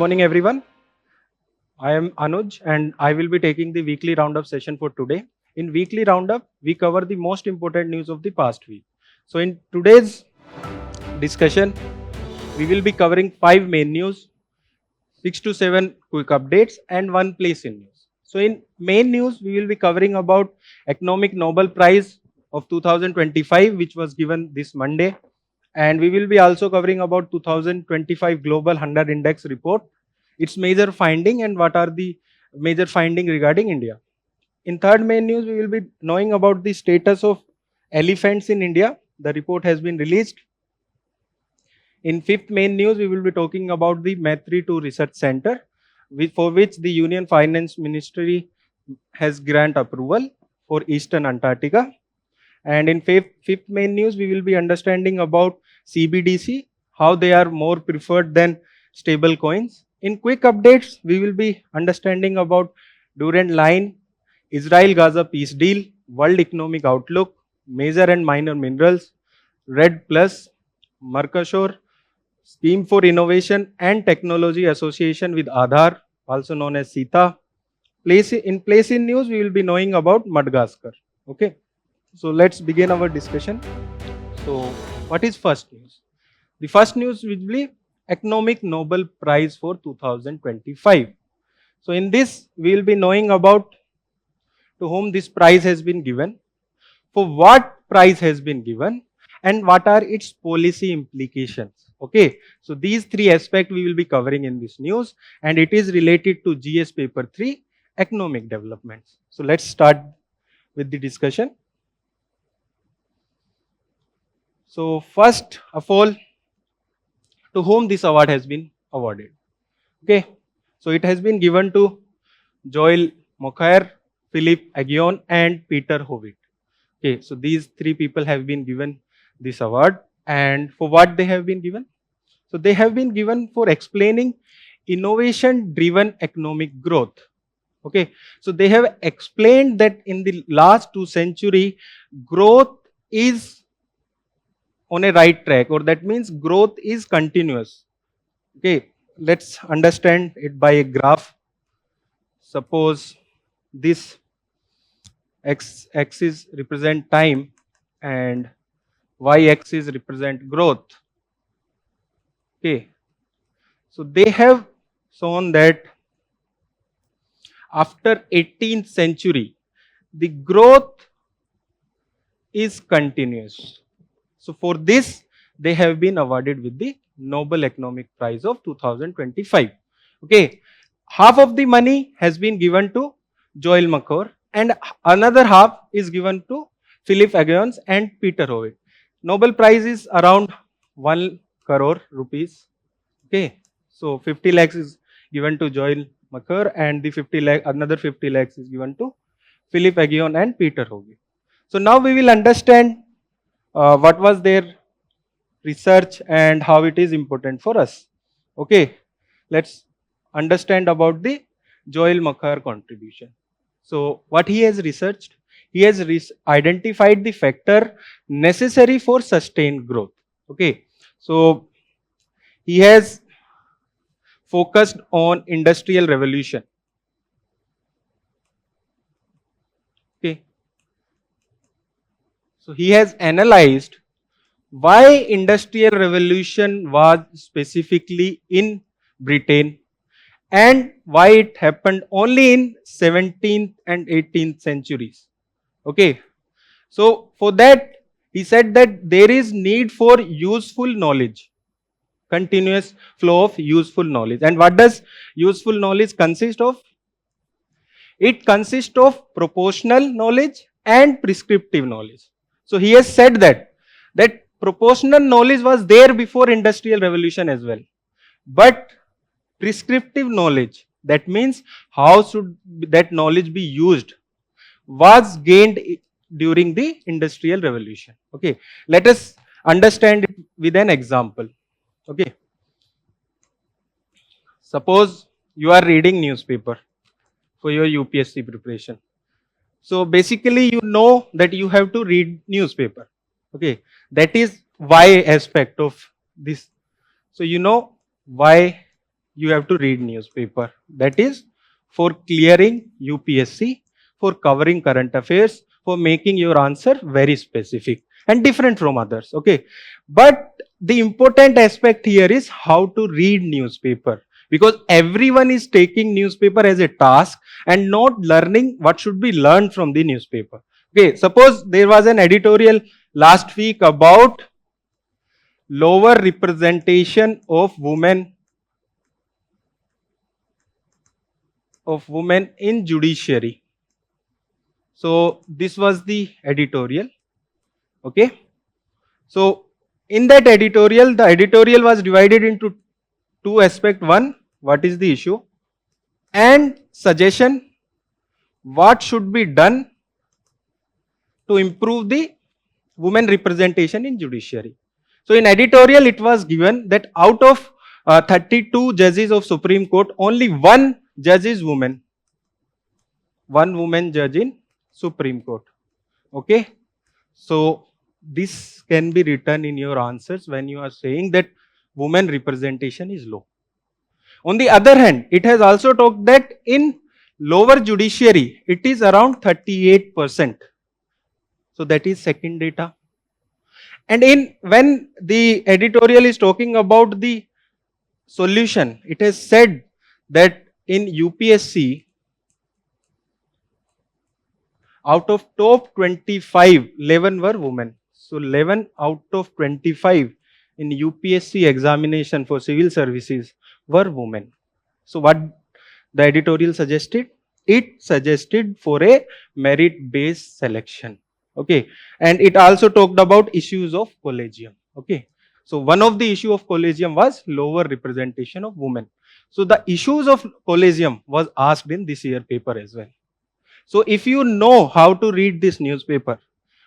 morning, everyone. I am Anuj and I will be taking the weekly roundup session for today. In weekly roundup, we cover the most important news of the past week. So in today's discussion, we will be covering 5 main news, 6 to 7 quick updates and 1 place in news. So in main news, we will be covering about Economic Nobel Prize of 2025, which was given this Monday. And we will be also covering about 2025 Global 100 Index report, its major finding and what are the major finding regarding India. In third main news, we will be knowing about the status of elephants in India. The report has been released. In fifth main news, we will be talking about the Maitri 2 Research Center, for which the Union Finance Ministry has grant approval for Eastern Antarctica. And in fifth main news, we will be understanding about CBDC, how they are more preferred than stable coins. In quick updates, we will be understanding about Durand Line, Israel-Gaza peace deal, World Economic Outlook, major and minor minerals, Red Plus, Mercosur, Scheme for Innovation and Technology Association with Aadhaar, also known as CETA. Place in news, we will be knowing about Madagascar. Okay. So let's begin our discussion. So what is first news? The first news will be Economic Nobel Prize for 2025. So in this, we will be knowing about to whom this prize has been given, for what prize has been given, and what are its policy implications. Okay, so these three aspects we will be covering in this news, and it is related to GS paper 3, economic developments. So let's start with the discussion. So first of all, to whom this award has been awarded. Okay, so it has been given to Joel Mokaer, Philip Agion and Peter Howitt. Okay, so these three people have been given this award, and for what they have been given? So they have been given for explaining innovation driven economic growth. Okay, so they have explained that in the last 2 centuries, growth is on a right track, or that means growth is continuous. Okay, let's understand it by a graph. Suppose this x-axis represent time and y-axis represent growth. Okay, so they have shown that after 18th century, the growth is continuous. So for this, they have been awarded with the Nobel Economic Prize of 2025. Okay, half of the money has been given to Joel Mokaer and another half is given to Philip Agion and Peter Howitt. Nobel Prize is around 1 crore rupees. Okay, so 50 lakhs is given to Joel Mokaer and the another 50 lakhs is given to Philip Agion and Peter Howitt. So now we will understand what was their research and how it is important for us. Okay, let's understand about the Joel Mokaer contribution. So what he has researched, he has identified the factor necessary for sustained growth. Okay, so he has focused on industrial revolution. Okay, so he has analyzed why industrial revolution was specifically in Britain and why it happened only in 17th and 18th centuries. Okay, so for that he said that there is need for useful knowledge, continuous flow of useful knowledge. And what does useful knowledge consist of? It consists of proportional knowledge and prescriptive knowledge. So he has said that proportional knowledge was there before industrial revolution as well, but prescriptive knowledge, that means how should that knowledge be used, was gained during the industrial revolution. Okay, let us understand it with an example. Okay, suppose you are reading newspaper for your UPSC preparation. So basically you know that you have to read newspaper. Okay, that is why aspect of this. So you know why you have to read newspaper. That is for clearing UPSC, for covering current affairs, for making your answer very specific and different from others. Okay. But the important aspect here is how to read newspaper, because everyone is taking newspaper as a task and not learning what should be learned from the newspaper. Okay. Suppose there was an editorial last week about lower representation of women in judiciary. So this was the editorial. Okay. So in that editorial, the editorial was divided into two aspects. One, what is the issue, and suggestion, what should be done to improve the women representation in judiciary. So in editorial, it was given that out of 32 judges of Supreme Court, only one judge is woman. One woman judge in Supreme Court. Okay. So this can be written in your answers when you are saying that women representation is low. On the other hand, it has also talked that in lower judiciary, it is around 38%. So that is second data. And when the editorial is talking about the solution, it has said that in UPSC, out of top 25, 11 were women. So 11 out of 25 in UPSC examination for civil services were women. So what the editorial suggested? It suggested for a merit-based selection. Okay. And it also talked about issues of collegium. Okay. So one of the issue of collegium was lower representation of women. So the issues of collegium was asked in this year paper as well. So if you know how to read this newspaper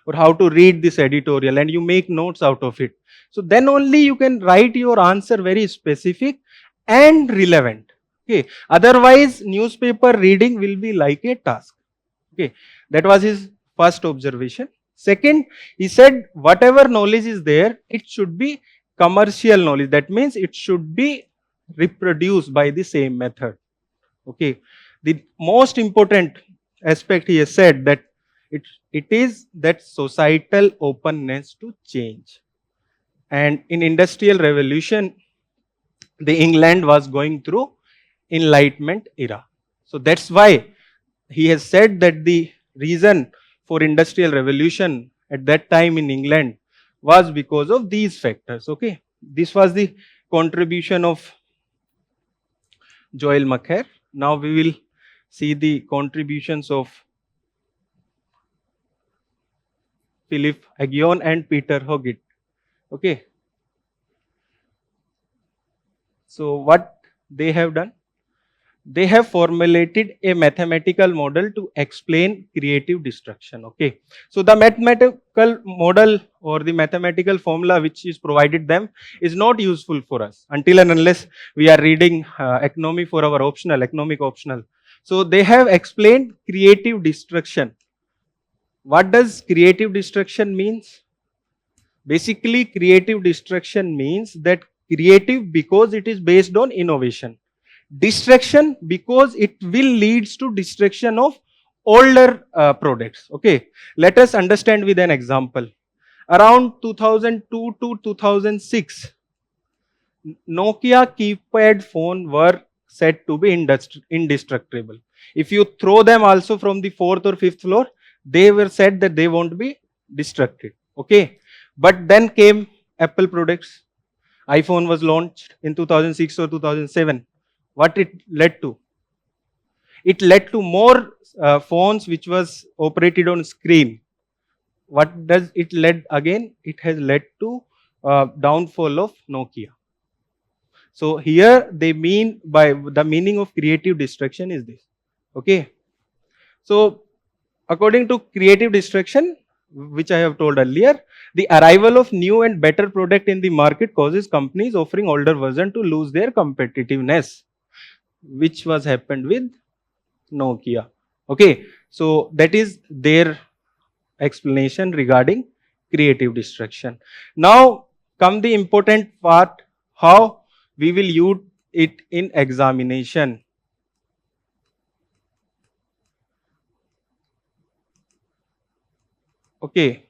or how to read this editorial and you make notes out of it, so then only you can write your answer very specific and relevant. Okay. Otherwise, newspaper reading will be like a task. Okay. That was his first observation. Second, he said whatever knowledge is there, it should be commercial knowledge. That means it should be reproduced by the same method. Okay. The most important aspect he has said that it is that societal openness to change. And in industrial revolution, the England was going through Enlightenment era. So that's why he has said that the reason for industrial revolution at that time in England was because of these factors. Okay. This was the contribution of Joel Macher. Now we will see the contributions of Philip Aghion and Peter Hoggett. Okay. So what they have done? They have formulated a mathematical model to explain creative destruction. Okay. So the mathematical model or the mathematical formula which is provided them is not useful for us until and unless we are reading economy for our optional, economic optional. So they have explained creative destruction. What does creative destruction means? Basically, creative destruction means that creative because it is based on innovation. Destruction because it will leads to destruction of older products. Okay. Let us understand with an example. Around 2002 to 2006, Nokia keypad phone were said to be indestructible. If you throw them also from the 4th or 5th floor, they were said that they won't be destructed. Okay. But then came Apple products. iPhone was launched in 2006 or 2007. What it led to? It led to more phones which was operated on screen. What does it led again? It has led to downfall of Nokia. So here they mean by the meaning of creative destruction is this. Okay. So according to creative destruction, which I have told earlier, the arrival of new and better product in the market causes companies offering older version to lose their competitiveness, which was happened with Nokia. Okay. So that is their explanation regarding creative destruction. Now come the important part, how we will it in examination. Okay.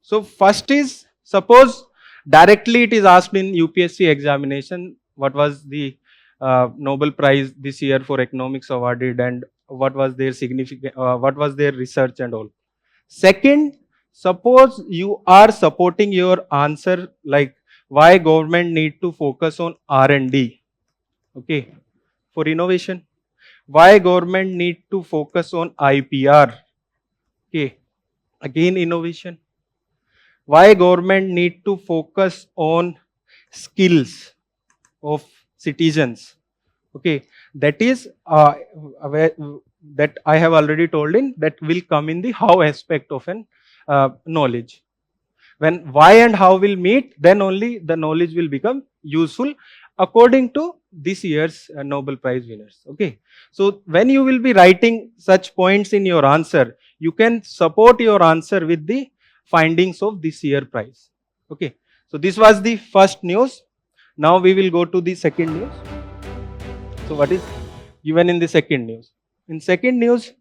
So first is, suppose directly it is asked in UPSC examination, what was the Nobel Prize this year for economics awarded, and what was their significant, what was their research and all. Second, suppose you are supporting your answer like why government need to focus on R&D, okay, for innovation. Why government need to focus on IPR, okay, again innovation. Why government need to focus on skills of citizens, okay, that is that I have already told in, that will come in the how aspect of an knowledge. When why and how will meet, then only the knowledge will become useful according to this year's Nobel Prize winners. Okay. So when you will be writing such points in your answer, you can support your answer with the findings of this year prize. Okay. So this was the first news. Now we will go to the second news. So what is given in the second news? In second news,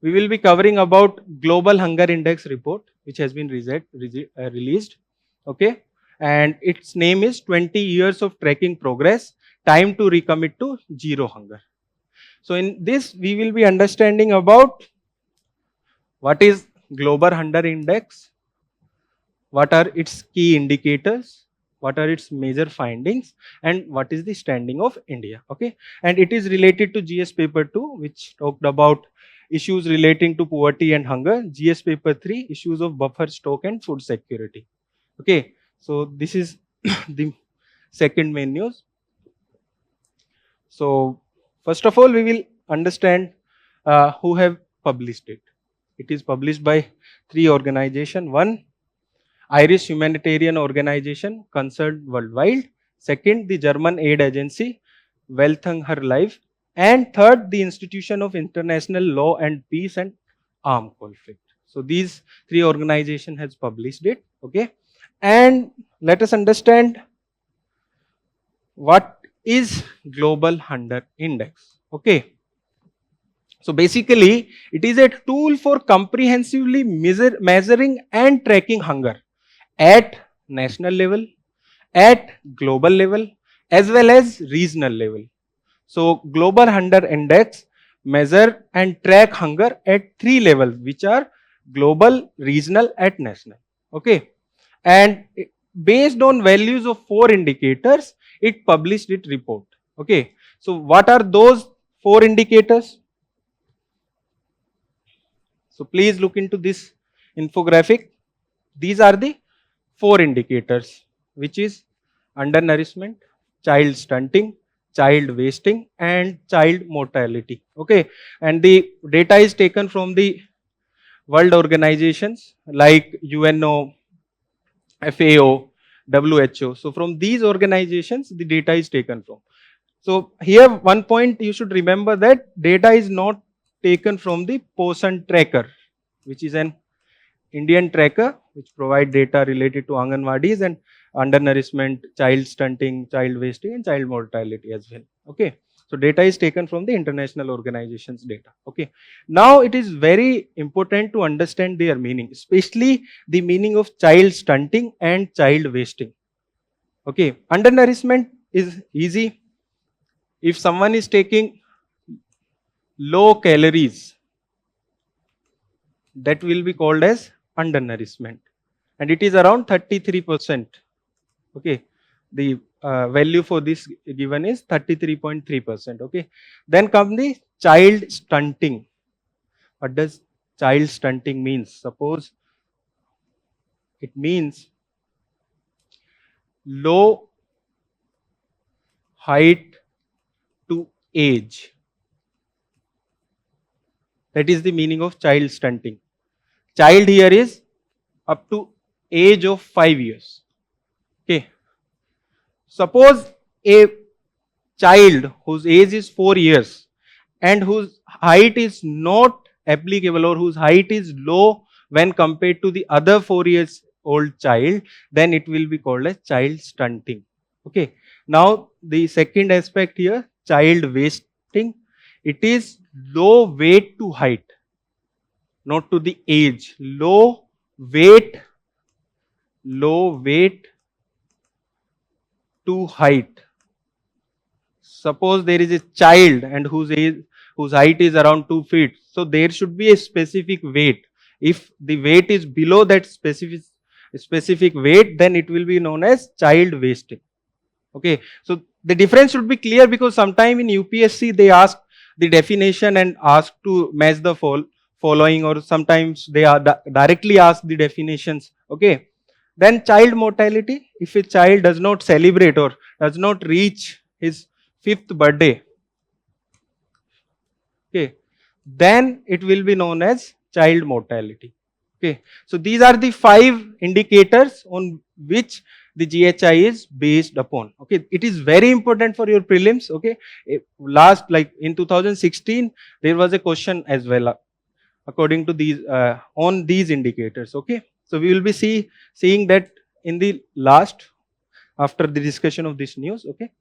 we will be covering about Global Hunger Index report, which has been released. Okay. And its name is 20 years of tracking progress, time to recommit to zero hunger. So in this, we will be understanding about what is Global Hunger Index, what are its key indicators, what are its major findings, and what is the standing of India. Okay. And it is related to GS paper 2, which talked about issues relating to poverty and hunger. GS paper 3, issues of buffer stock and food security. Okay. So this is the second main news. So first of all, we will understand who have published it. It is published by 3 organizations. One, Irish humanitarian organization concerned worldwide. Second, the German aid agency, Welthung Her Life. And third, the Institution of International Law and Peace and Armed Conflict. So these 3 organizations has published it. Okay. And let us understand what is Global Hunger Index. Okay. So basically, it is a tool for comprehensively measuring and tracking hunger at national level, at global level, as well as regional level. So Global Hunger Index measure and track hunger at 3 levels, which are global, regional, and national. Okay. And based on values of 4 indicators, it published its report. Okay. So what are those 4 indicators? So please look into this infographic. These are the 4 indicators, which is undernourishment, child stunting, child wasting, and child mortality. Okay. And the data is taken from the world organizations like UNO, FAO, WHO. So from these organizations, the data is taken from. So here one point you should remember, that data is not taken from the Posan tracker, which is an Indian tracker which provide data related to Anganwadis and undernourishment, child stunting, child wasting, and child mortality as well. Okay. So data is taken from the international organizations data. Okay. Now it is very important to understand their meaning, especially the meaning of child stunting and child wasting. Okay. Undernourishment is easy. If someone is taking low calories, that will be called as undernourishment, and it is around 33%. Okay. The value for this given is 33.3%. Okay. Then come the child stunting. What does child stunting means? Suppose it means low height to age. That is the meaning of child stunting. Child here is up to age of 5 years. Okay. Suppose a child whose age is 4 years and whose height is not applicable, or whose height is low when compared to the other 4 years old child, then it will be called as child stunting. Okay. Now the second aspect here, child wasting. It is low weight to height, not to the age. Weight, low weight to height. Suppose there is a child and whose height is around 2 feet. So there should be a specific weight. If the weight is below that specific weight, then it will be known as child wasting. Okay. So the difference should be clear, because sometime in UPSC they ask the definition and ask to match the following, or sometimes they are directly ask the definitions. Okay. Then child mortality, if a child does not celebrate or does not reach his 5th birthday, okay, then it will be known as child mortality. Okay. So these are the 5 indicators on which the GHI is based upon. Okay. It is very important for your prelims. Okay. Last, like in 2016, there was a question as well according to these on these indicators. Okay. So we will be seeing that in the last, after the discussion of this news. Okay.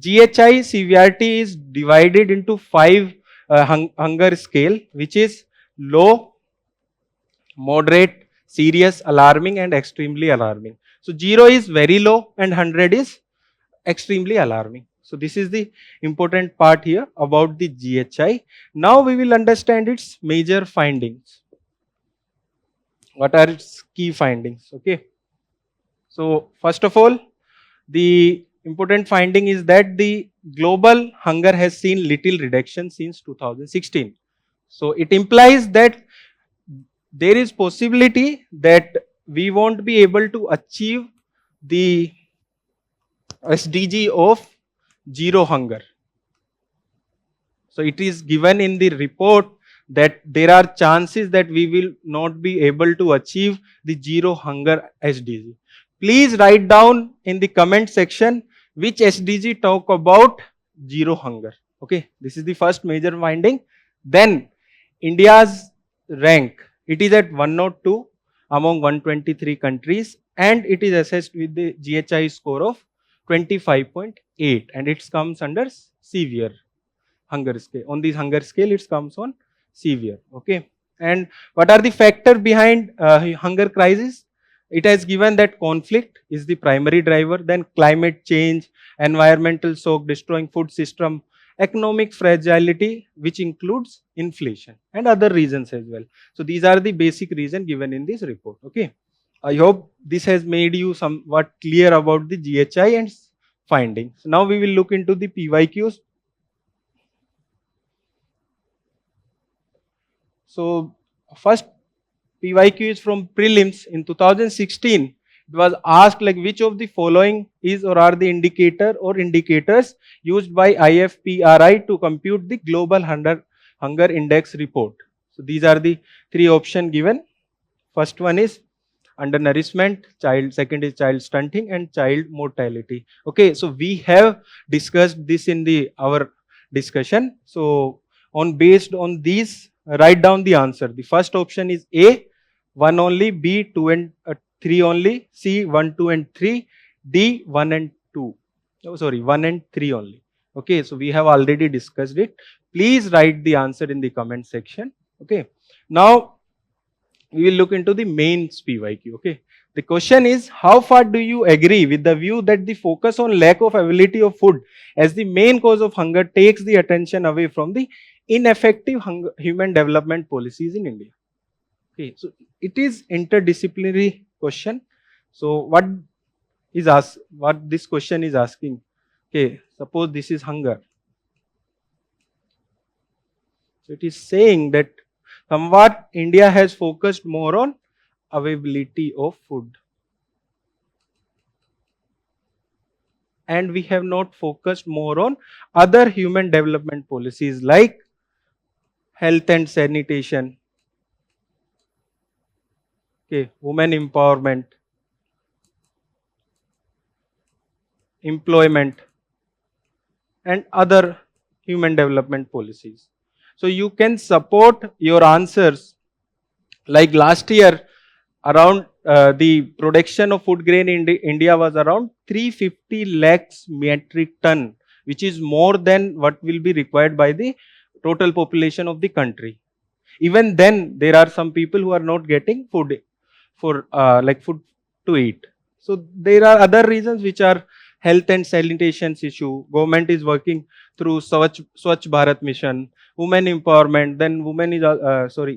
GHI severity is divided into 5 hunger scale, which is low, moderate, serious, alarming, and extremely alarming. So 0 is very low and 100 is extremely alarming. So this is the important part here about the GHI. Now we will understand its major findings. What are its key findings? Okay. So first of all, the important finding is that the global hunger has seen little reduction since 2016. So it implies that there is possibility that we won't be able to achieve the SDG of zero hunger. So it is given in the report that there are chances that we will not be able to achieve the zero hunger SDG. Please write down in the comment section which SDG talk about zero hunger. Okay, this is the first major finding. Then India's rank, it is at 102 among 123 countries, and it is assessed with the GHI score of 25.8, and it comes under severe hunger scale. On this hunger scale, it comes on severe. Okay. And what are the factors behind hunger crisis? It has given that conflict is the primary driver, then climate change, environmental shock destroying food system, economic fragility, which includes inflation, and other reasons as well. So these are the basic reasons given in this report. Okay. I hope this has made you somewhat clear about the GHI and findings. Now we will look into the PYQs. So first PYQ is from prelims in 2016. It was asked like which of the following is or are the indicator or indicators used by IFPRI to compute the global hunger index report. So these are the 3 options given. First one is undernourishment, second is child stunting, and child mortality. Okay, so we have discussed this in our discussion. So based on these, write down the answer. The first option is A, 1 only, B, 2 and 3 only, C, 1, 2 and 3, D, 1 and 2. Oh, sorry, 1 and 3 only. Okay, so we have already discussed it. Please write the answer in the comment section. Okay, now we will look into the main PYQ. Okay, the question is, how far do you agree with the view that the focus on lack of availability of food as the main cause of hunger takes the attention away from the ineffective human development policies in India? Okay, so it is interdisciplinary question. So what this question is asking? Okay, suppose this is hunger. So it is saying that somewhat India has focused more on availability of food, and we have not focused more on other human development policies like health and sanitation, okay, women empowerment, employment, and other human development policies. So you can support your answers. Like last year, around the production of food grain in India was around 350 lakhs metric ton, which is more than what will be required by the total population of the country. Even then, there are some people who are not getting food for like food to eat. So there are other reasons which are health and sanitation issue. Government is working through Swachh Bharat mission, women empowerment. Then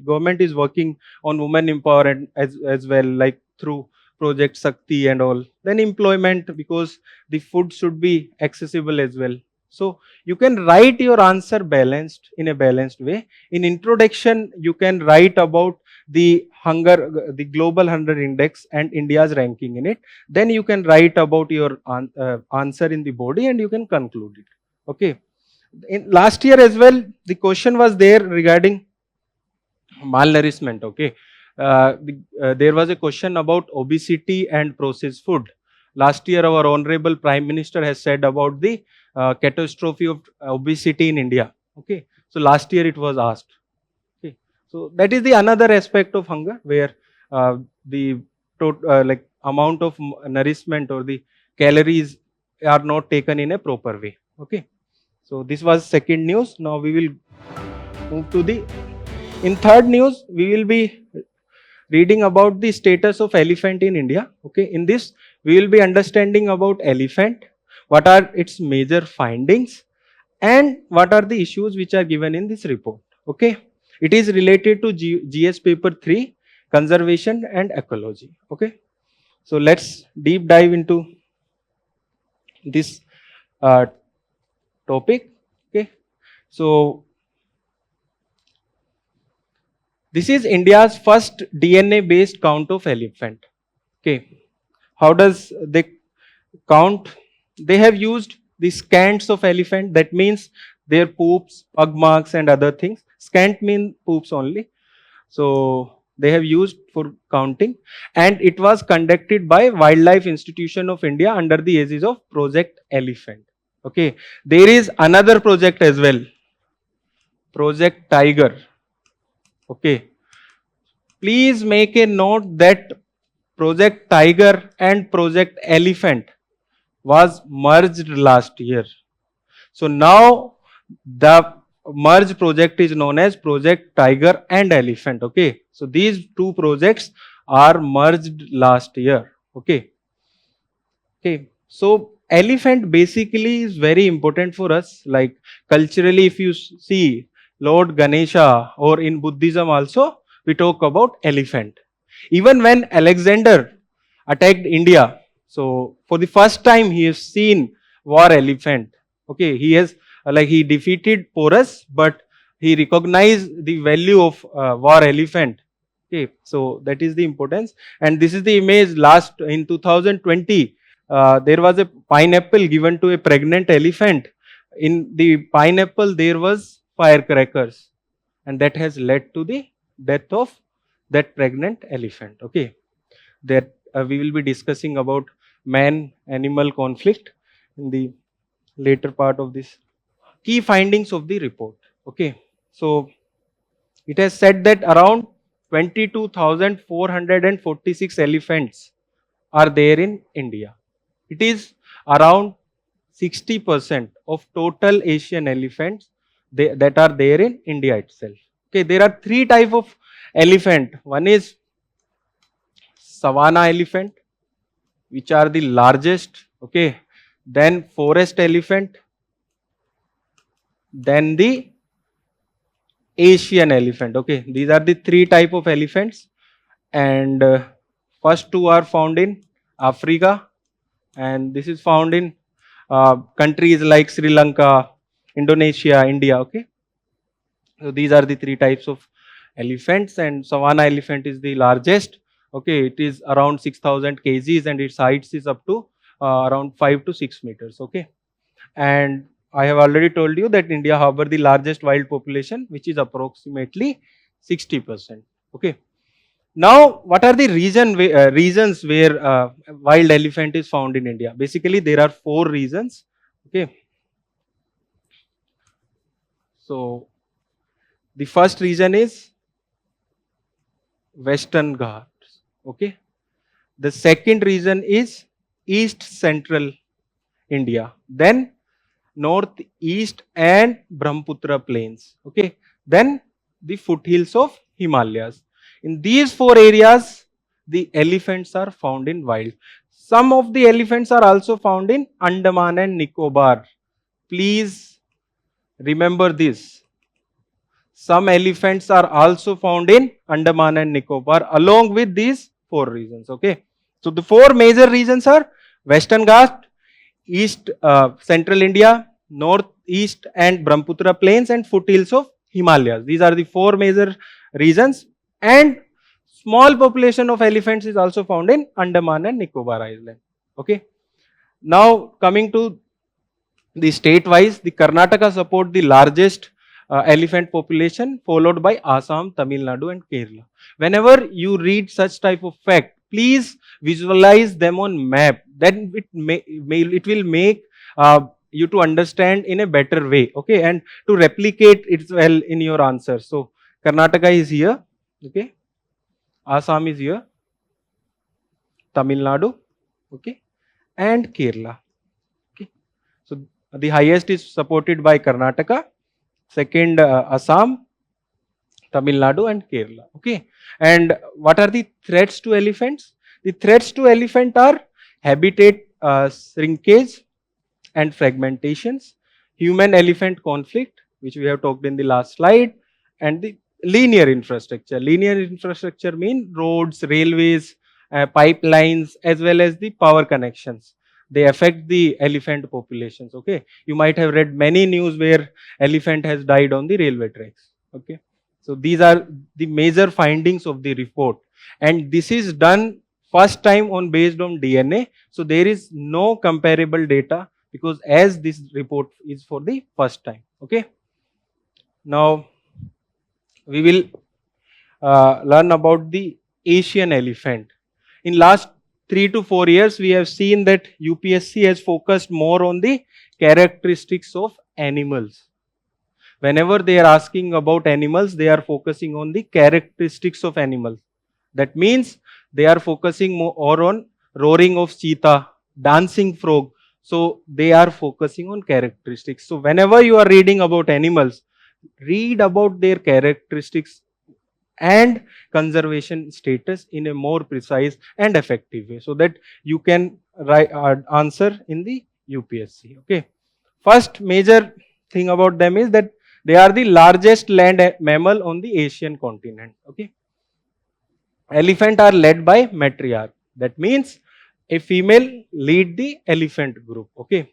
government is working on women empowerment as well, like through Project Sakti and all. Then employment, because the food should be accessible as well. So you can write your answer balanced in a balanced way. In introduction, you can write about the the global hunger index and India's ranking in it. Then you can write about your answer in the body and you can conclude it. Okay. In last year as well, the question was there regarding malnourishment. Okay. There was a question about obesity and processed food. Last year, our honorable Prime Minister has said about the catastrophe of obesity in India. Okay. So last year it was asked. Okay. So that is the another aspect of hunger where the like amount of nourishment or the calories are not taken in a proper way. Okay. So this was second news. Now we will move to the, in third news, we will be reading about the status of elephant in India. Okay. In this, we will be understanding about elephant, what are its major findings, and what are the issues which are given in this report. Okay. It is related to GS paper 3, conservation and ecology. Okay. So let's deep dive into this topic. Okay. So this is India's first DNA based count of elephant. Okay. How does they count? They have used the scants of elephant. That means their poops, pug marks and other things. Scant mean poops only. So they have used for counting, and it was conducted by Wildlife Institution of India under the aegis of Project Elephant. Okay. There is another project as well, Project Tiger. Okay. Please make a note that Project Tiger and Project Elephant was merged last year. So now the merge project is known as Project Tiger and Elephant. Okay. So these two projects are merged last year. Okay. Okay. So elephant basically is very important for us. Like culturally, if you see Lord Ganesha, or in Buddhism also, we talk about elephant. Even when Alexander attacked India, so for the first time he has seen war elephant. Okay, he has he defeated Porus, but he recognized the value of war elephant. Okay, so that is the importance. And this is the image last in 2020. There was a pineapple given to a pregnant elephant. In the pineapple, there was firecrackers, and that has led to the death of that pregnant elephant. Okay, that we will be discussing about man-animal conflict in the later part of this. Key findings of the report. Okay, so it has said that around 22,446 elephants are there in India. It is around 60% of total Asian elephants that are there in India itself. Okay, there are three types of elephant. One is savanna elephant, which are the largest. Okay, then forest elephant, then the Asian elephant. Okay, these are the three type of elephants, and first two are found in Africa, and this is found in countries like Sri Lanka, Indonesia, India. Okay, so these are the three types of elephants, and savanna elephant is the largest. Okay, it is around 6,000 kgs and its height is up to around 5 to 6 meters. Okay, and I have already told you that India harbor the largest wild population, which is approximately 60%. Okay. Now, what are the reasons where wild elephant is found in India? Basically, there are 4 reasons. Okay. So, the first reason is Western Ghats. Okay. The second region is East Central India. Then Northeast and Brahmaputra plains. Okay. Then the foothills of Himalayas. In these four areas, the elephants are found in wild. Some of the elephants are also found in Andaman and Nicobar. Please remember this. Some elephants are also found in Andaman and Nicobar along with these four regions. Okay. So the four major regions are Western Ghats, East Central India, Northeast and Brahmaputra plains, and foothills of Himalayas. These are the four major regions, and small population of elephants is also found in Andaman and Nicobar Island. Okay. Now coming to the state wise, the Karnataka support the largest elephant population, followed by Assam, Tamil Nadu and Kerala. Whenever you read such type of fact, please visualize them on map. Then it will make you to understand in a better way. Okay, and to replicate it well in your answer. So Karnataka is here. Okay, Assam is here, Tamil Nadu. Okay, and Kerala. Okay, so the highest is supported by Karnataka. Second, Assam, Tamil Nadu and Kerala. Okay. And what are the threats to elephants? The threats to elephant are habitat shrinkage and fragmentations, human-elephant conflict, which we have talked in the last slide, and the linear infrastructure. Linear infrastructure means roads, railways, pipelines, as well as the power connections. They affect the elephant populations. Okay. You might have read many news where elephant has died on the railway tracks. Okay. So these are the major findings of the report, and this is done first time on based on DNA. So there is no comparable data because as this report is for the first time. Okay. Now we will learn about the Asian elephant. In last 3 to 4 years, we have seen that UPSC has focused more on the characteristics of animals. Whenever they are asking about animals, they are focusing on the characteristics of animals. That means they are focusing more on roaring of cheetah, dancing frog. So they are focusing on characteristics. So whenever you are reading about animals, read about their characteristics and conservation status in a more precise and effective way so that you can write answer in the UPSC. Okay. First major thing about them is that they are the largest land mammal on the Asian continent. Okay. Elephant are led by matriarch. That means a female lead the elephant group. Okay.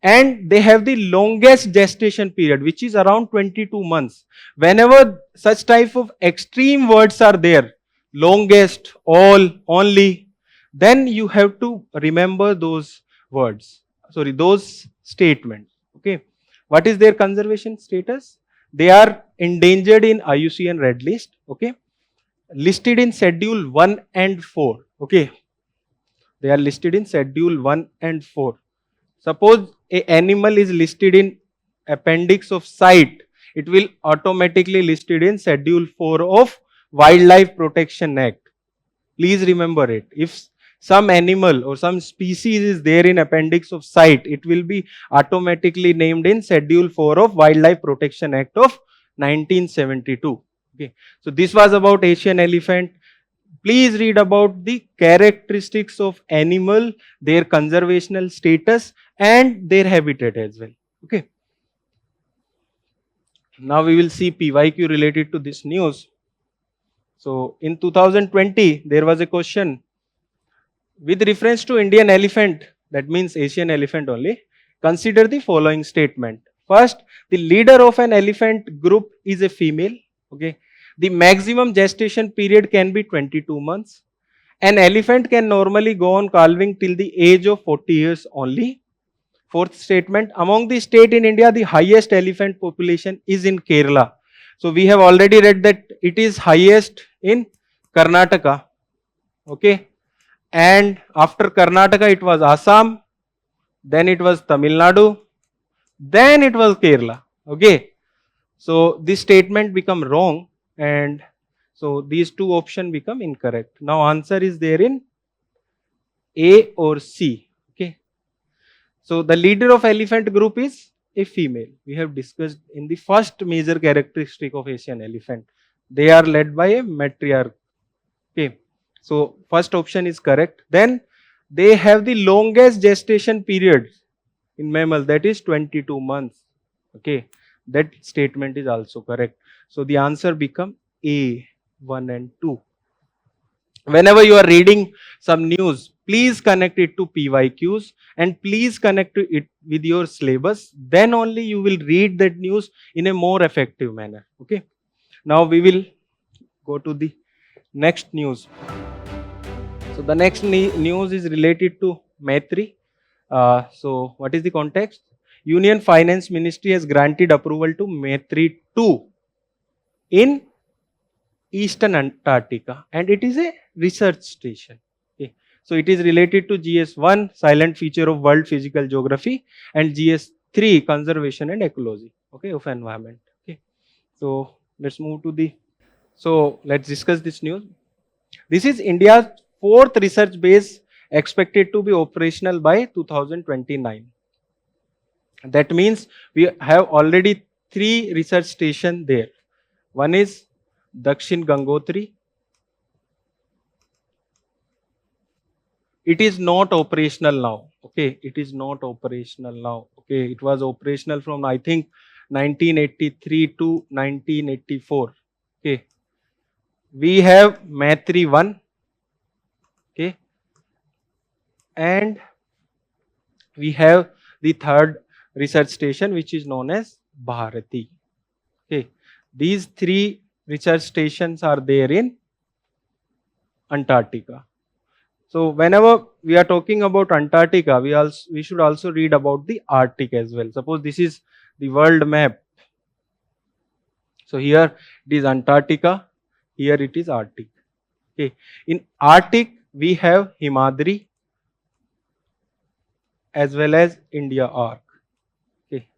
And they have the longest gestation period, which is around 22 months. Whenever such type of extreme words are there, longest, all, only, then you have to remember those words. Sorry, those statements. Okay. What is their conservation status? They are endangered in IUCN Red List. Okay. Listed in Schedule 1 and 4. Okay. They are listed in Schedule 1 and 4. Suppose an animal is listed in appendix of site, it will automatically listed in Schedule 4 of Wildlife Protection Act. Please remember it. If some animal or some species is there in appendix of site, it will be automatically named in Schedule 4 of Wildlife Protection Act of 1972. Okay. So this was about Asian elephant. Please read about the characteristics of animal, their conservational status and their habitat as well. Okay. Now we will see PYQ related to this news. So in 2020, there was a question with reference to Indian elephant, that means Asian elephant only. Consider the following statement. First, the leader of an elephant group is a female. Okay. The maximum gestation period can be 22 months. An elephant can normally go on calving till the age of 40 years only. Fourth statement, among the state in India, the highest elephant population is in Kerala. So we have already read that it is highest in Karnataka. Okay. And after Karnataka, it was Assam. Then it was Tamil Nadu. Then it was Kerala. Okay. So this statement become wrong. And so these two options become incorrect. Now answer is there in A or C. Okay. So the leader of elephant group is a female. We have discussed in the first major characteristic of Asian elephant. They are led by a matriarch. Okay. So first option is correct. Then they have the longest gestation period in mammal, that is 22 months. Okay. That statement is also correct. So the answer become A, 1 and 2. Whenever you are reading some news, please connect it to PYQs and please connect it with your syllabus. Then only you will read that news in a more effective manner. Okay. Now we will go to the next news. So the next news is related to Maitri. So what is the context? Union Finance Ministry has granted approval to Maitri 2 in Eastern Antarctica, and it is a research station. Okay. So it is related to GS1, silent feature of world physical geography, and GS3, conservation and ecology, okay, of environment. Okay. So let's move to the, so let's discuss this news. This is India's fourth research base expected to be operational by 2029. That means we have already 3 research stations there. One is Dakshin Gangotri. It is not operational now. Okay, it is not operational now. Okay, it was operational from I think 1983 to 1984. Okay, we have Maitri 1. Okay, and we have the third research station which is known as Bharati. Okay, these 3 research stations are there in Antarctica. So whenever we are talking about Antarctica, we should also read about the Arctic as well. Suppose this is the world map. So here it is Antarctica, here it is Arctic. Okay. In Arctic we have Himadri as well as India Arc. Okay.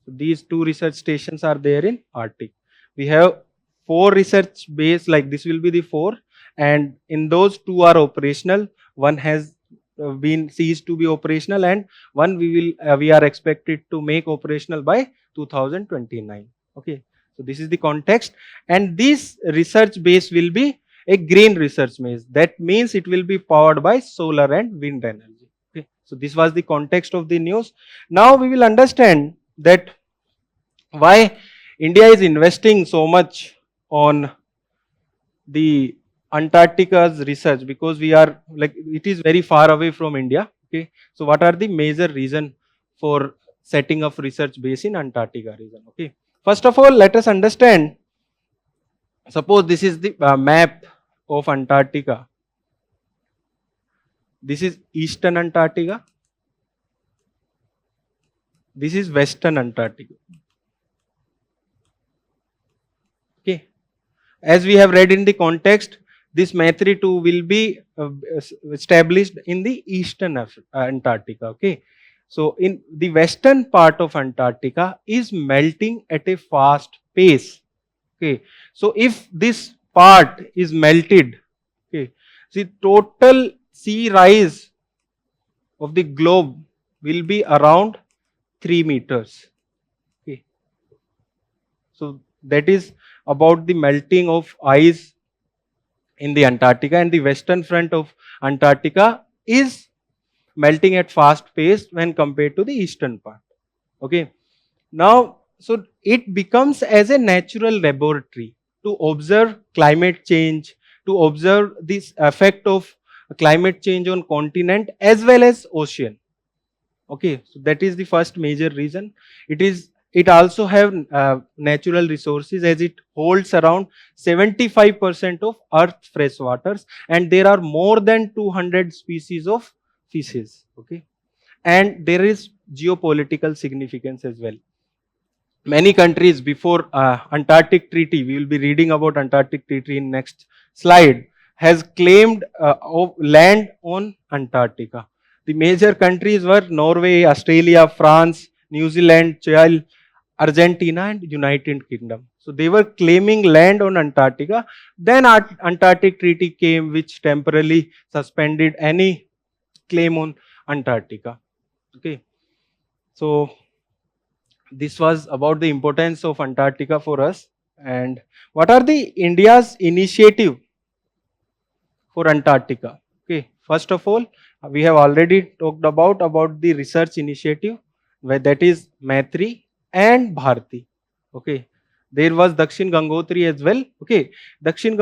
So these 2 research stations are there in Arctic. We have 4 research base, like this will be the 4, and in those 2 are operational. One has been ceased to be operational, and one we are expected to make operational by 2029. Okay, so this is the context, and this research base will be a green research base. That means it will be powered by solar and wind energy. Okay, so this was the context of the news. Now we will understand that why India is investing so much on the Antarctica's research, because we are like, it is very far away from India. Okay, so what are the major reason for setting up research base in Antarctica region? Okay, first of all, let us understand. Suppose this is the map of Antarctica. This is Eastern Antarctica. This is Western Antarctica. Okay, as we have read in the context, this Maitri 2 will be established in the Eastern Antarctica. Okay, so in the western part of Antarctica is melting at a fast pace. Okay, so if this part is melted, okay, the total sea rise of the globe will be around 3 meters. Okay, so that is about the melting of ice in the Antarctica, and the western front of Antarctica is melting at fast pace when compared to the eastern part. Okay, now so it becomes as a natural laboratory to observe climate change, to observe this effect of climate change on continent as well as ocean. Okay, so that is the first major reason. It also have natural resources, as it holds around 75% of Earth's fresh waters, and there are more than 200 species of fishes. Okay, and there is geopolitical significance as well. Many countries before Antarctic Treaty, we will be reading about Antarctic Treaty in next slide, has claimed land on Antarctica. The major countries were Norway, Australia, France, New Zealand, Chile, Argentina and United Kingdom. So they were claiming land on Antarctica. Then Antarctic Treaty came, which temporarily suspended any claim on Antarctica. Okay, so this was about the importance of Antarctica for us. And what are the India's initiative for Antarctica? Okay, first of all, we have already talked about the research initiative, where that is Maitri and Bharti. Okay, there was Dakshin Gangotri as well. Okay, Dakshin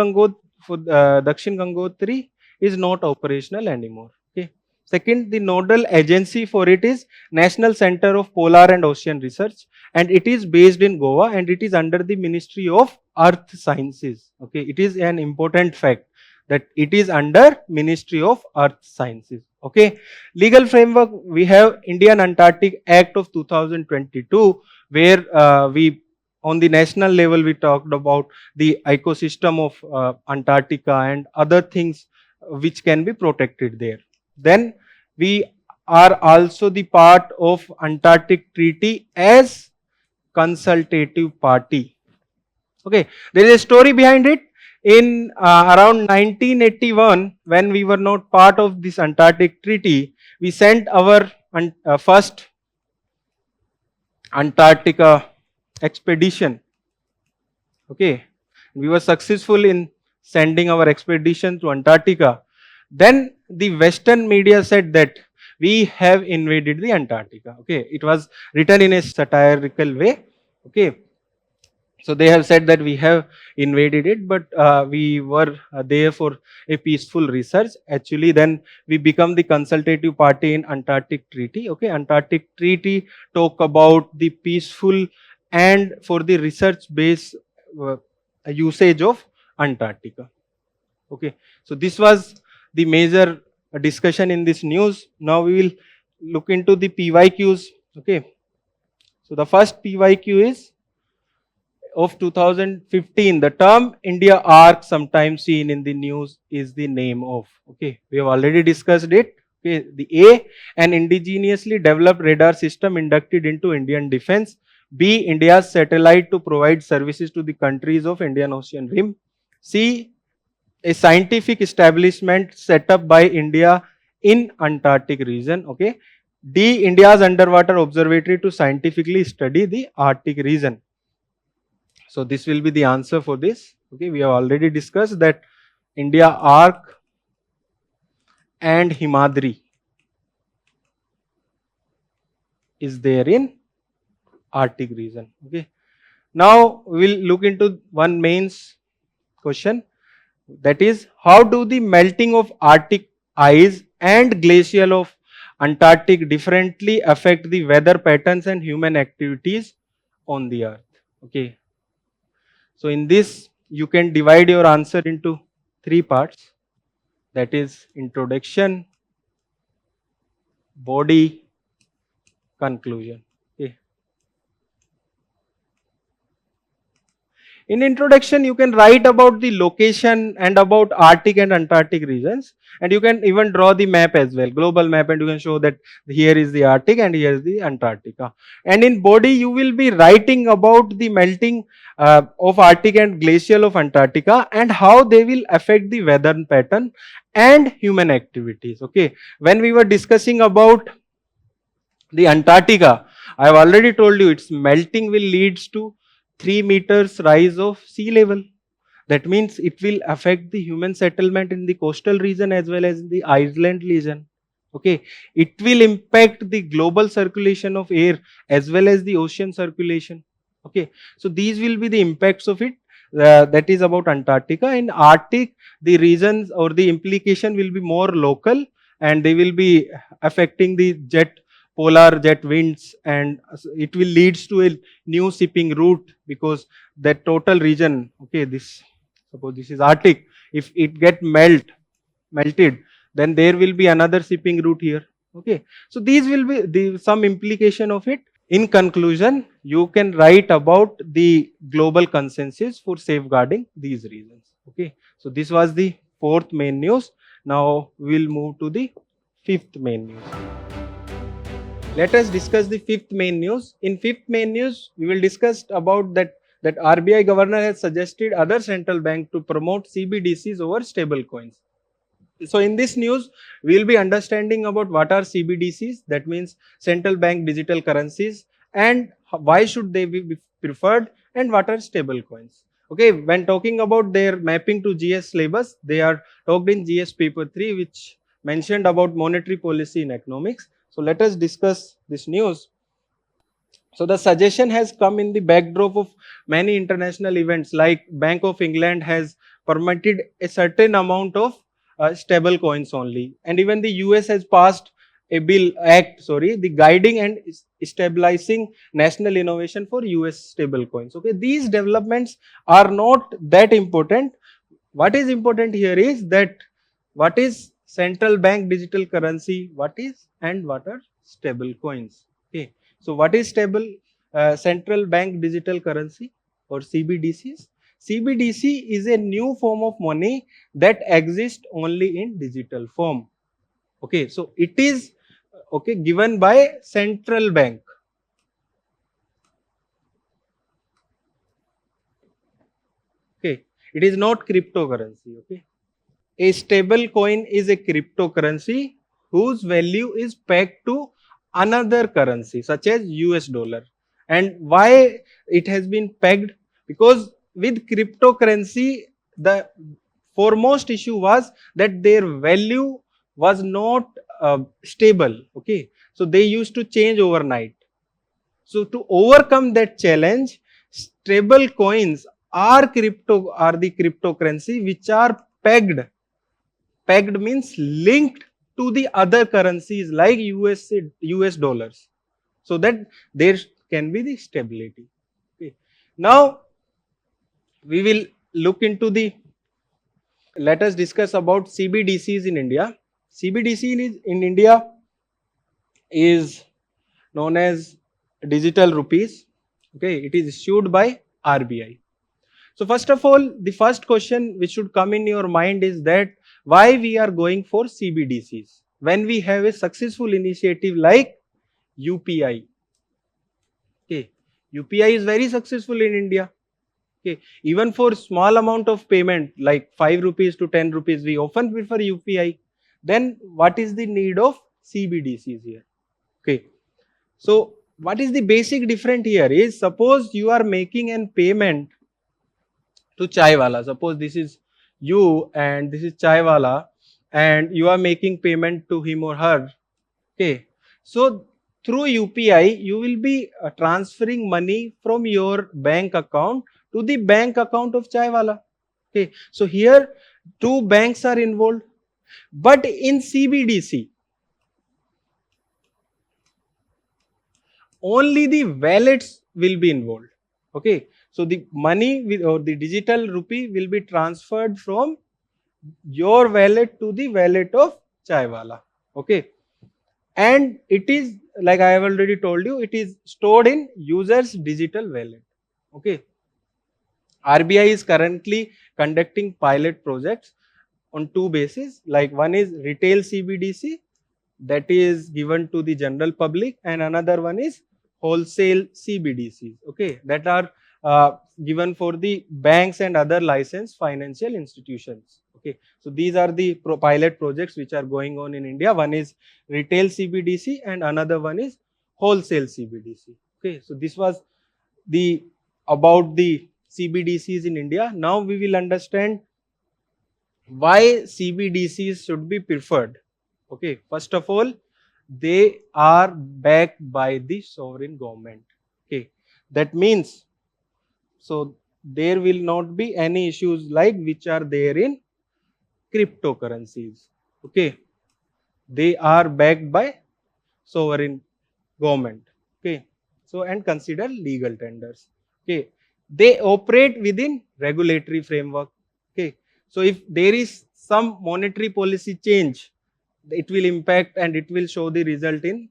Gangotri is not operational anymore. Okay, second, the nodal agency for it is National Center of Polar and Ocean Research, and it is based in Goa, and it is under the Ministry of Earth Sciences. Okay, it is an important fact that it is under Ministry of Earth Sciences. Okay, legal framework, we have Indian Antarctic Act of 2022, where we on the national level we talked about the ecosystem of Antarctica and other things which can be protected there. Then we are also the part of Antarctic Treaty as consultative party. Okay, there is a story behind it. In around 1981, when we were not part of this Antarctic Treaty, we sent our first Antarctica expedition. Okay, we were successful in sending our expedition to Antarctica. Then the Western media said that we have invaded the Antarctica. Okay, it was written in a satirical way. Okay, so they have said that we have invaded it, but we were there for a peaceful research. Actually, then we become the consultative party in Antarctic Treaty. Okay, Antarctic Treaty talk about the peaceful and for the research based usage of Antarctica. Okay, so this was the major discussion in this news. Now we will look into the PYQs. Okay, so the first PYQ is of 2015, the term India arc, sometimes seen in the news, is the name of. Okay, we have already discussed it. Okay, the A, an indigenously developed radar system inducted into Indian defense. B, India's satellite to provide services to the countries of Indian Ocean Rim. C, a scientific establishment set up by India in Antarctic region. Okay, D, India's underwater observatory to scientifically study the Arctic region. So this will be the answer for this. Okay, we have already discussed that India arc and Himadri is there in Arctic region. Okay, now we will look into one mains question, that is, how do the melting of Arctic ice and glacial of Antarctic differently affect the weather patterns and human activities on the earth? Okay, so in this you can divide your answer into three parts, that is introduction, body, conclusion. Okay. In introduction, you can write about the location and about Arctic and Antarctic regions, and you can even draw the map as well, global map, and you can show that here is the Arctic and here is the Antarctica. And in body, you will be writing about the melting of Arctic and glacial of Antarctica and how they will affect the weather pattern and human activities. Okay, when we were discussing about the Antarctica, I have already told you its melting will leads to 3 meters rise of sea level. That means it will affect the human settlement in the coastal region as well as in the island region. Okay, it will impact the global circulation of air as well as the ocean circulation. Okay, so these will be the impacts of it. That is about Antarctica. In Arctic, the reasons or the implication will be more local, and they will be affecting the polar jet winds, and it will leads to a new shipping route, because that total region, okay, this, suppose this is Arctic, if it get melted, then there will be another shipping route here. Okay, so these will be some implication of it. In conclusion, you can write about the global consensus for safeguarding these regions. Okay, so this was the fourth main news. Now we will move to the fifth main news. Let us discuss the fifth main news. In fifth main news, we will discuss about that RBI Governor has suggested other central bank to promote CBDCs over stablecoins. So in this news, we will be understanding about what are CBDCs, that means central bank digital currencies, and why should they be preferred, and what are stable coins. Okay, when talking about their mapping to GS syllabus, they are talked in GS paper 3, which mentioned about monetary policy in economics. So let us discuss this news. So the suggestion has come in the backdrop of many international events, like Bank of England has permitted a certain amount of stable coins only, and even the US has passed a the guiding and stabilizing national innovation for US stable coins. Okay, these developments are not that important. What is important here is that what is central bank digital currency, what is and what are stable coins. Okay, so what is stable central bank digital currency or CBDCs? CBDC is a new form of money that exists only in digital form. Okay, so it is given by central bank. Okay, it is not cryptocurrency. Okay, a stable coin is a cryptocurrency whose value is pegged to another currency such as US dollar. And why it has been pegged? Because with cryptocurrency, the foremost issue was that their value was not stable. Okay, so they used to change overnight. So to overcome that challenge, stable coins are the cryptocurrency which are pegged. Pegged means linked to the other currencies like US dollars, so that there can be the stability. Okay. Now we will look into the, let us discuss about CBDCs in India. CBDC in India is known as digital rupees. Okay, it is issued by RBI. So first of all, the first question which should come in your mind is that why we are going for CBDCs when we have a successful initiative like UPI. Okay, UPI is very successful in India. Okay, even for small amount of payment like 5 rupees to 10 rupees, we often prefer UPI. Then what is the need of CBDCs here? Okay, so what is the basic difference here is, suppose you are making an payment to chai wala. Suppose this is you and this is chai wala, and you are making payment to him or her. Okay, so through UPI you will be transferring money from your bank account to the bank account of chai wala. Okay, so here two banks are involved, but in CBDC only the wallets will be involved. Okay, so the money with, or the digital rupee will be transferred from your wallet to the wallet of chai wala. Okay, and it is, like I have already told you, it is stored in user's digital wallet. Okay, RBI is currently conducting pilot projects on two bases, like one is retail CBDC that is given to the general public, and another one is wholesale CBDCs, okay, that are given for the banks and other licensed financial institutions. Okay, so these are the pilot projects which are going on in India. One is retail CBDC and another one is wholesale CBDC. Okay, so this was the about the CBDCs in India. Now we will understand why CBDCs should be preferred. Okay, first of all, they are backed by the sovereign government. Okay, that means, so there will not be any issues like which are there in cryptocurrencies. Okay, they are backed by sovereign government. Okay, so and consider legal tenders. Okay, they operate within regulatory framework. Okay, so if there is some monetary policy change, it will impact and it will show the result in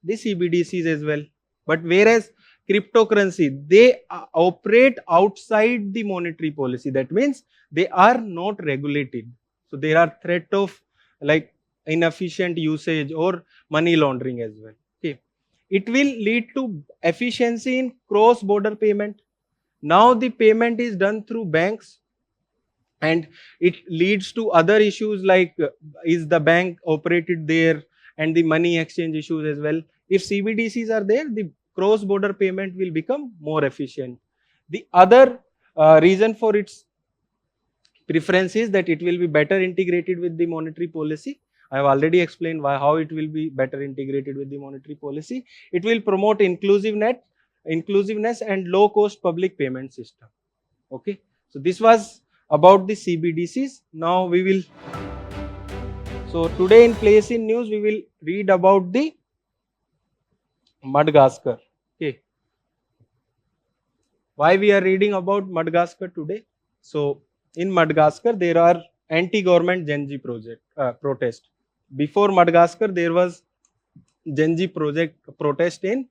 the CBDCs as well. But whereas cryptocurrency, they operate outside the monetary policy. That means they are not regulated. So there are threat of like inefficient usage or money laundering as well. Okay, it will lead to efficiency in cross-border payment. Now the payment is done through banks and it leads to other issues like is the bank operated there, and the money exchange issues as well. If CBDCs are there, the cross border payment will become more efficient. The other reason for its preference is that it will be better integrated with the monetary policy. I have already explained how it will be better integrated with the monetary policy. It will promote inclusiveness and low cost public payment system. Okay, so this was about the CBDCs. Now we will, so today in place in news we will read about the Madagascar. Okay, why we are reading about Madagascar today? So in Madagascar there are anti-government Gen Z protest. Before Madagascar there was Gen Z protest in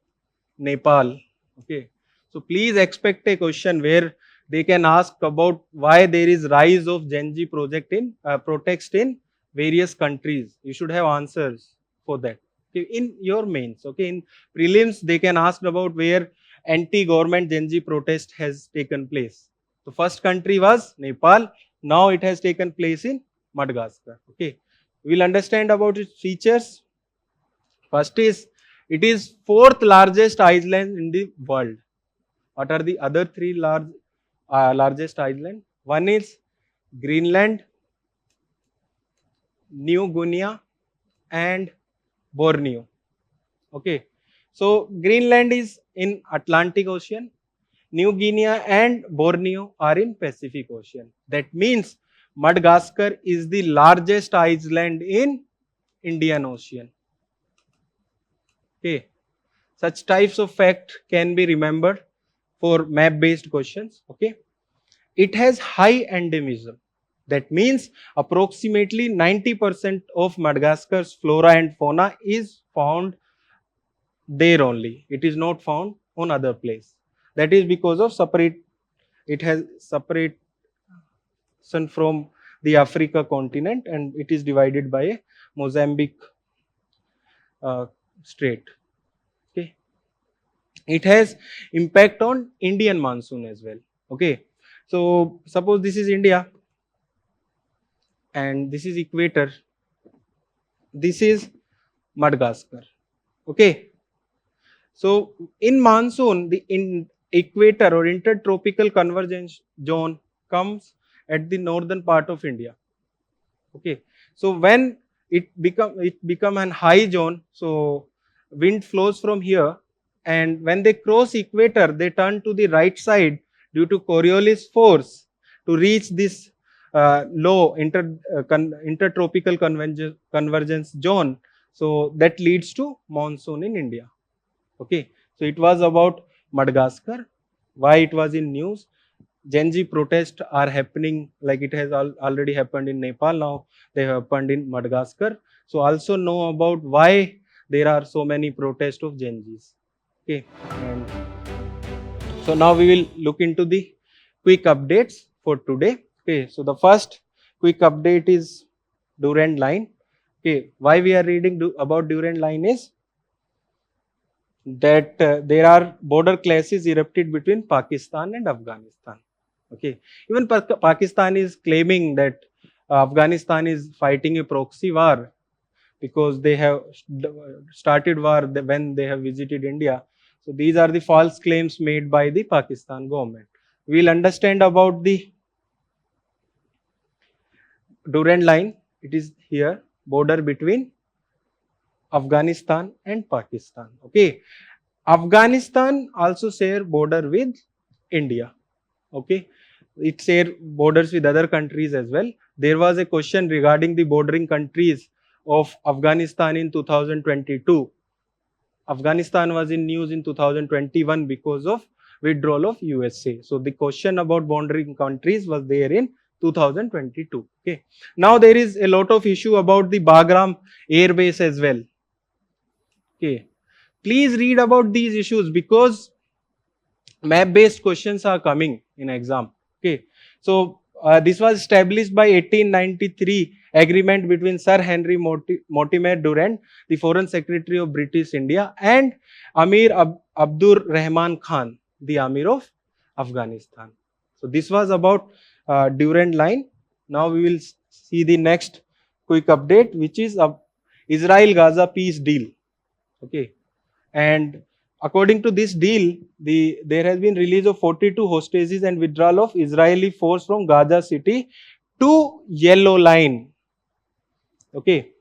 Nepal. Okay, so please expect a question where they can ask about why there is rise of Gen Z protest in various countries. You should have answers for that. Okay, in your mains. Okay, in prelims they can ask about where anti-government Gen Z protest has taken place. The first country was Nepal. Now it has taken place in Madagascar. Okay, we will understand about its features. First is, it is fourth largest island in the world. What are the other three largest island? One is Greenland, New Guinea, and Borneo. Okay, so Greenland is in Atlantic Ocean, New Guinea and Borneo are in Pacific Ocean. That means Madagascar is the largest island in Indian Ocean. Okay, such types of fact can be remembered for map based questions. Okay, it has high endemism. That means approximately 90% of Madagascar's flora and fauna is found there only. It is not found on other place. That is because of it has separation from the Africa continent, and it is divided by a Mozambique strait. Okay, it has impact on Indian monsoon as well. Okay, so suppose this is India and this is equator, this is Madagascar. Okay, so in monsoon the equator or intertropical convergence zone comes at the northern part of India. Okay, so when it become an high zone, so wind flows from here, and when they cross equator they turn to the right side due to Coriolis force to reach this low intertropical convergence zone. So that leads to monsoon in India. Okay, so it was about Madagascar. Why it was in news? Gen Z protests are happening, like it has already happened in Nepal. Now they have happened in Madagascar. So also know about why there are so many protests of Gen Zs. Okay, and so now we will look into the quick updates for today. Okay, so the first quick update is Durand line. Okay, why we are reading about Durand line is that there are border clashes erupted between Pakistan and Afghanistan. Okay, even Pakistan is claiming that Afghanistan is fighting a proxy war because they have started war when they have visited India. So these are the false claims made by the Pakistan government. We will understand about the Durand line. It is here, border between Afghanistan and Pakistan. Okay, Afghanistan also share border with India. Okay, it share borders with other countries as well. There was a question regarding the bordering countries of Afghanistan in 2022. Afghanistan was in news in 2021 because of withdrawal of USA. So the question about bordering countries was there in 2022. Okay, now there is a lot of issue about the Bagram air base as well. Okay, please read about these issues because map based questions are coming in exam. Okay, so this was established by 1893 agreement between Sir Henry Mortimer Durand, the Foreign Secretary of British India, and Amir Abdur Rahman Khan, the Amir of Afghanistan. So this was about Durand line. Now we will see the next quick update, which is Israel-Gaza peace deal. Okay, and according to this deal, there has been release of 42 hostages and withdrawal of Israeli force from Gaza city to yellow line. Okay,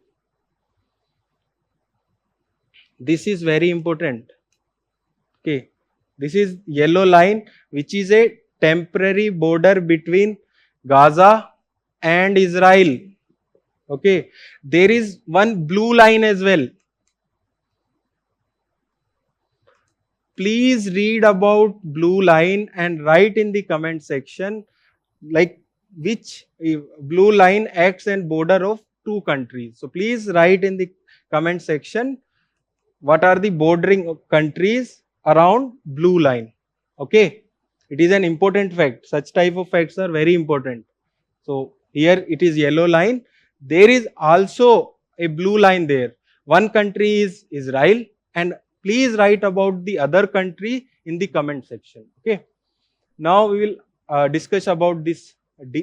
this is very important. Okay, this is yellow line, which is a temporary border between Gaza and Israel. Okay, there is one blue line as well. Please read about blue line and write in the comment section like which blue line acts as border of two countries. So please write in the comment section what are the bordering countries around blue line. Okay, it is an important fact. Such type of facts are very important. So here it is yellow line. There is also a blue line there. One country is Israel, and please write about the other country in the comment section. Okay. Now we will discuss about this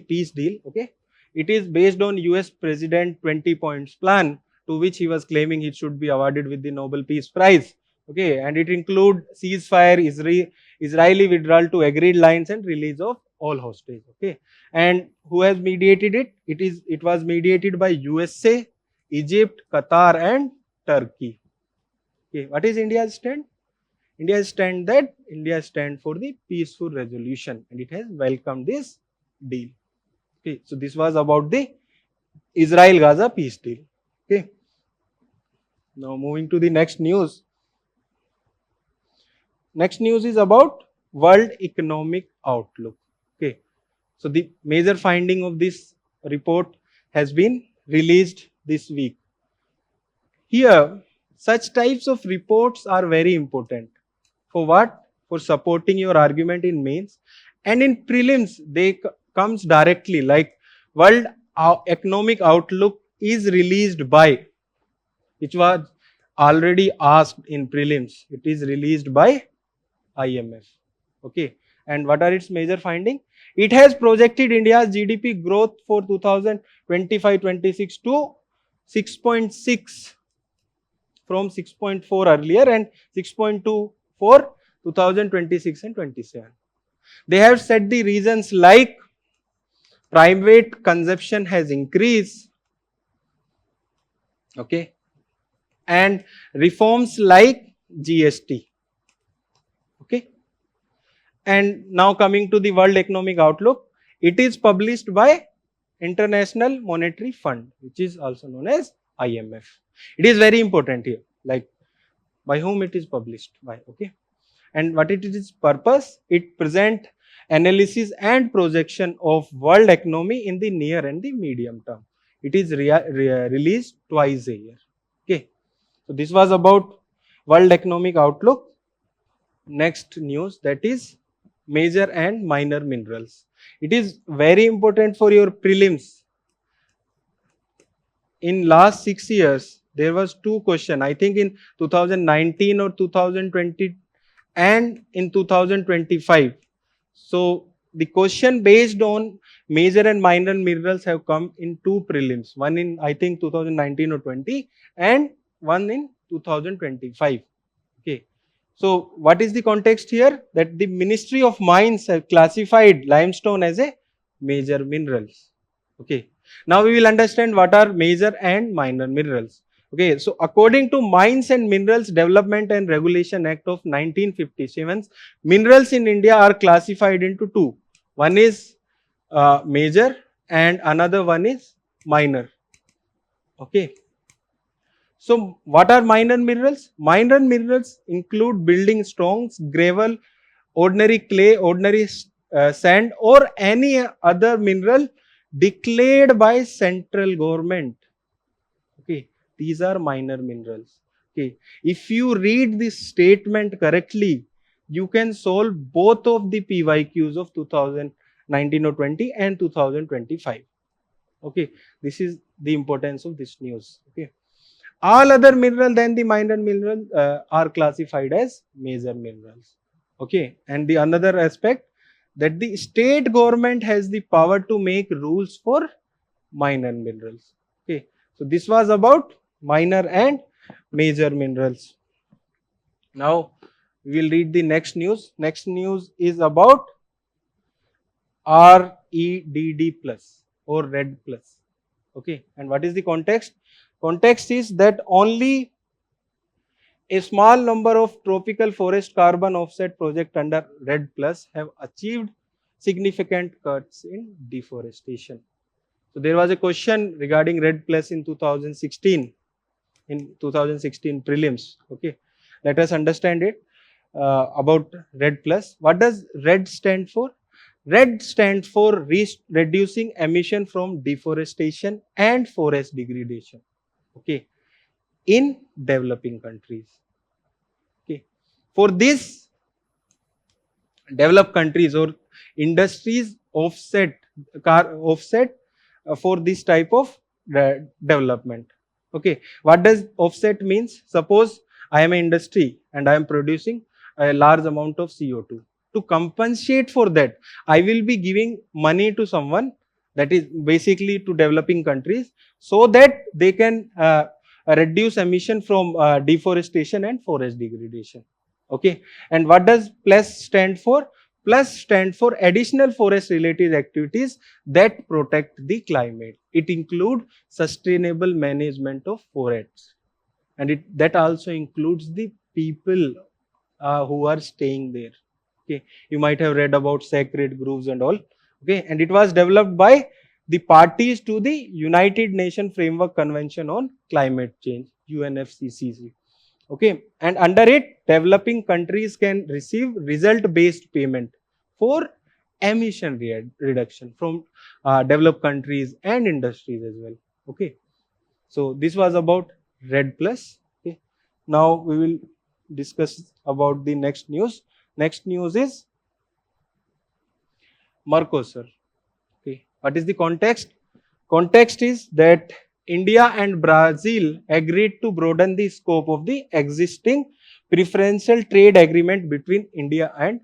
peace deal. Okay. It is based on US President 20 points plan, to which he was claiming he should be awarded with the Nobel Peace Prize. Okay. And it include ceasefire, Israeli withdrawal to agreed lines and release of all hostages. Okay. And who has mediated it? It was mediated by USA, Egypt, Qatar and Turkey. Okay. What is India's stand? India stand for the peaceful resolution, and it has welcomed this deal. Okay, so this was about the Israel-Gaza peace deal. Okay. Now moving to the next news. Next news is about World Economic Outlook. Okay. So the major finding of this report has been released this week. Here, such types of reports are very important. For what? For supporting your argument in mains, and in prelims they comes directly, like World Economic Outlook is released by, which was already asked in prelims. It is released by IMF. Okay, and what are its major findings? It has projected India's GDP growth for 2025-26 to 6.6 from 6.4 earlier and 6.2 for 2026 and 27. They have said the reasons like private consumption has increased, okay, and reforms like GST, okay. And now coming to the World Economic Outlook, it is published by International Monetary Fund, which is also known as IMF. It is very important here, like by whom it is published by, okay. And what it is its purpose? It present analysis and projection of world economy in the near and the medium term. It is released twice a year. Okay. So this was about World Economic Outlook. Next news, that is major and minor minerals. It is very important for your prelims. In last 6 years, there was two questions. I think in 2019 or 2020 and in 2025. So the question based on major and minor minerals have come in two prelims. One in I think 2019 or 20 and one in 2025. Okay. So what is the context here? That the Ministry of Mines have classified limestone as a major minerals. Okay. Now we will understand what are major and minor minerals. Okay, so according to Mines and Minerals Development and Regulation Act of 1957, minerals in India are classified into two. One is major and another one is minor. Okay. So what are minor minerals? Minor minerals include building stones, gravel, ordinary clay, ordinary sand or any other mineral declared by central government. Okay. These are minor minerals. Okay. If you read this statement correctly, you can solve both of the PYQs of 2019 or 20 and 2025. Okay. This is the importance of this news. Okay. All other minerals than the minor minerals are classified as major minerals. Okay. And the another aspect, that the state government has the power to make rules for minor minerals. Okay, so this was about minor and major minerals. Now we will read the next news. Next news is about REDD plus or RED plus. Okay, and what is the context? Context is that only a small number of tropical forest carbon offset projects under RED plus have achieved significant cuts in deforestation. So there was a question regarding RED plus in 2016, prelims. Okay, let us understand it about RED plus. What does RED stand for? RED stands for reducing emission from deforestation and forest degradation. Okay, in developing countries. Okay, for this, developed countries or industries offset for this type of development. Okay, what does offset means? Suppose I am an industry and I am producing a large amount of CO2. To compensate for that, I will be giving money to someone, that is basically to developing countries, so that they can reduce emission from deforestation and forest degradation. Okay, and what does plus stand for? Plus stand for additional forest related activities that protect the climate. It includes sustainable management of forests, and that also includes the people who are staying there. Okay, you might have read about sacred groves and all. Okay, and it was developed by the parties to the United Nations Framework Convention on Climate Change, UNFCCC. Okay, and under it, developing countries can receive result-based payment for emission reduction from developed countries and industries as well. Okay, so this was about RED plus. Okay, now we will discuss about the next news. Next news is Mercosur. Okay, what is the context? Context is that India and Brazil agreed to broaden the scope of the existing preferential trade agreement between India and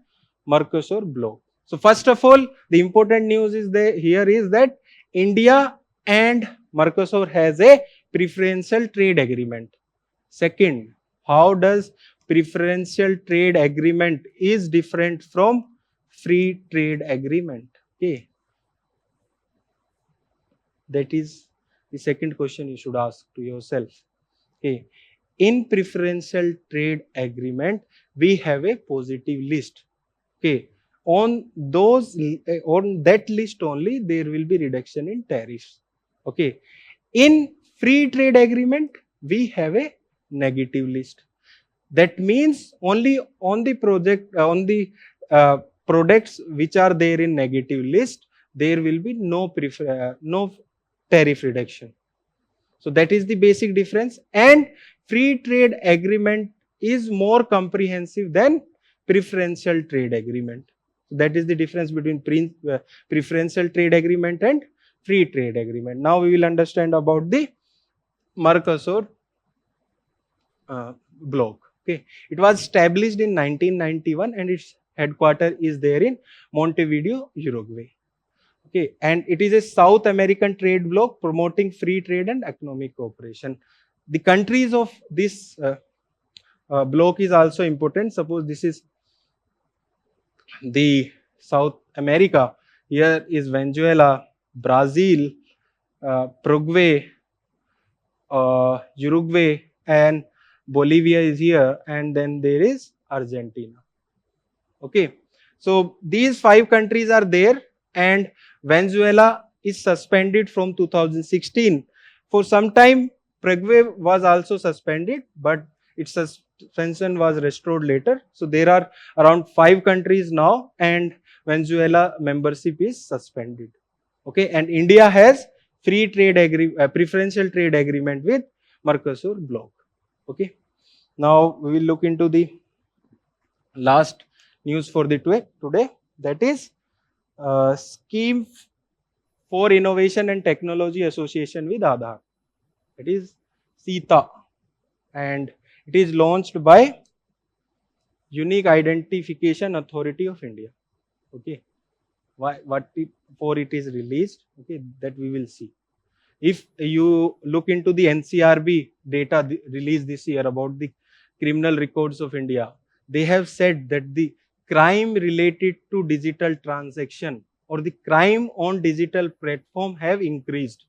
Mercosur bloc. So first of all, the important news is here is that India and Mercosur has a preferential trade agreement. Second, how does preferential trade agreement is different from free trade agreement? Okay, that is the second question you should ask to yourself. Okay, in preferential trade agreement, we have a positive list. Okay, on that list only there will be reduction in tariffs. Okay, in free trade agreement we have a negative list. That means only on the products which are there in negative list, there will be no tariff reduction. So that is the basic difference, and free trade agreement is more comprehensive than preferential trade agreement. So that is the difference between preferential trade agreement and free trade agreement. Now we will understand about the Mercosur bloc. Okay, it was established in 1991 and its headquarters is there in Montevideo, Uruguay. Okay, and it is a South American trade bloc promoting free trade and economic cooperation. The countries of this bloc is also important. Suppose this is the South America. Here is Venezuela, Brazil, Paraguay, Uruguay, and Bolivia is here, and then there is Argentina. Okay, so these 5 countries are there, and Venezuela is suspended from 2016. For some time, Paraguay was also suspended, but its suspension was restored later. So there are around 5 countries now, and Venezuela membership is suspended. Okay, and India has preferential trade agreement with Mercosur bloc. Okay, now we will look into the last news for the today, that is scheme for innovation and technology association with Aadhaar, that is SITA, and it is launched by Unique Identification Authority of India. Okay, for it is released. Okay, that we will see. If you look into the NCRB data released this year about the criminal records of India, they have said that the crime related to digital transaction or the crime on digital platform have increased.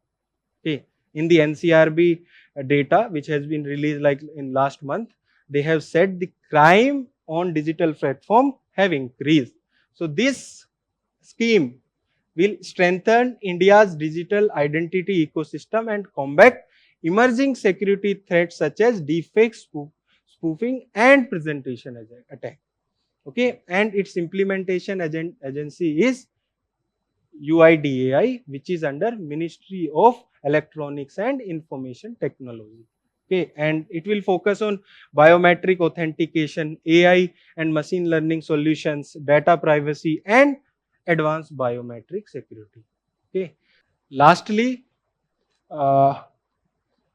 Okay, in the NCRB data which has been released like in last month, they have said the crime on digital platform have increased. So this scheme will strengthen India's digital identity ecosystem and combat emerging security threats such as deepfake, spoofing, and presentation attack. Okay, and its implementation agency is UIDAI, which is under Ministry of Electronics and Information Technology. Okay, and it will focus on biometric authentication, AI and machine learning solutions, data privacy, and advanced biometric security. Okay. Lastly,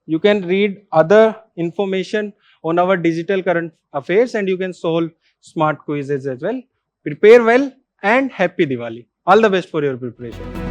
you can read other information on our digital current affairs and you can solve smart quizzes as well. Prepare well and happy Diwali. All the best for your preparation.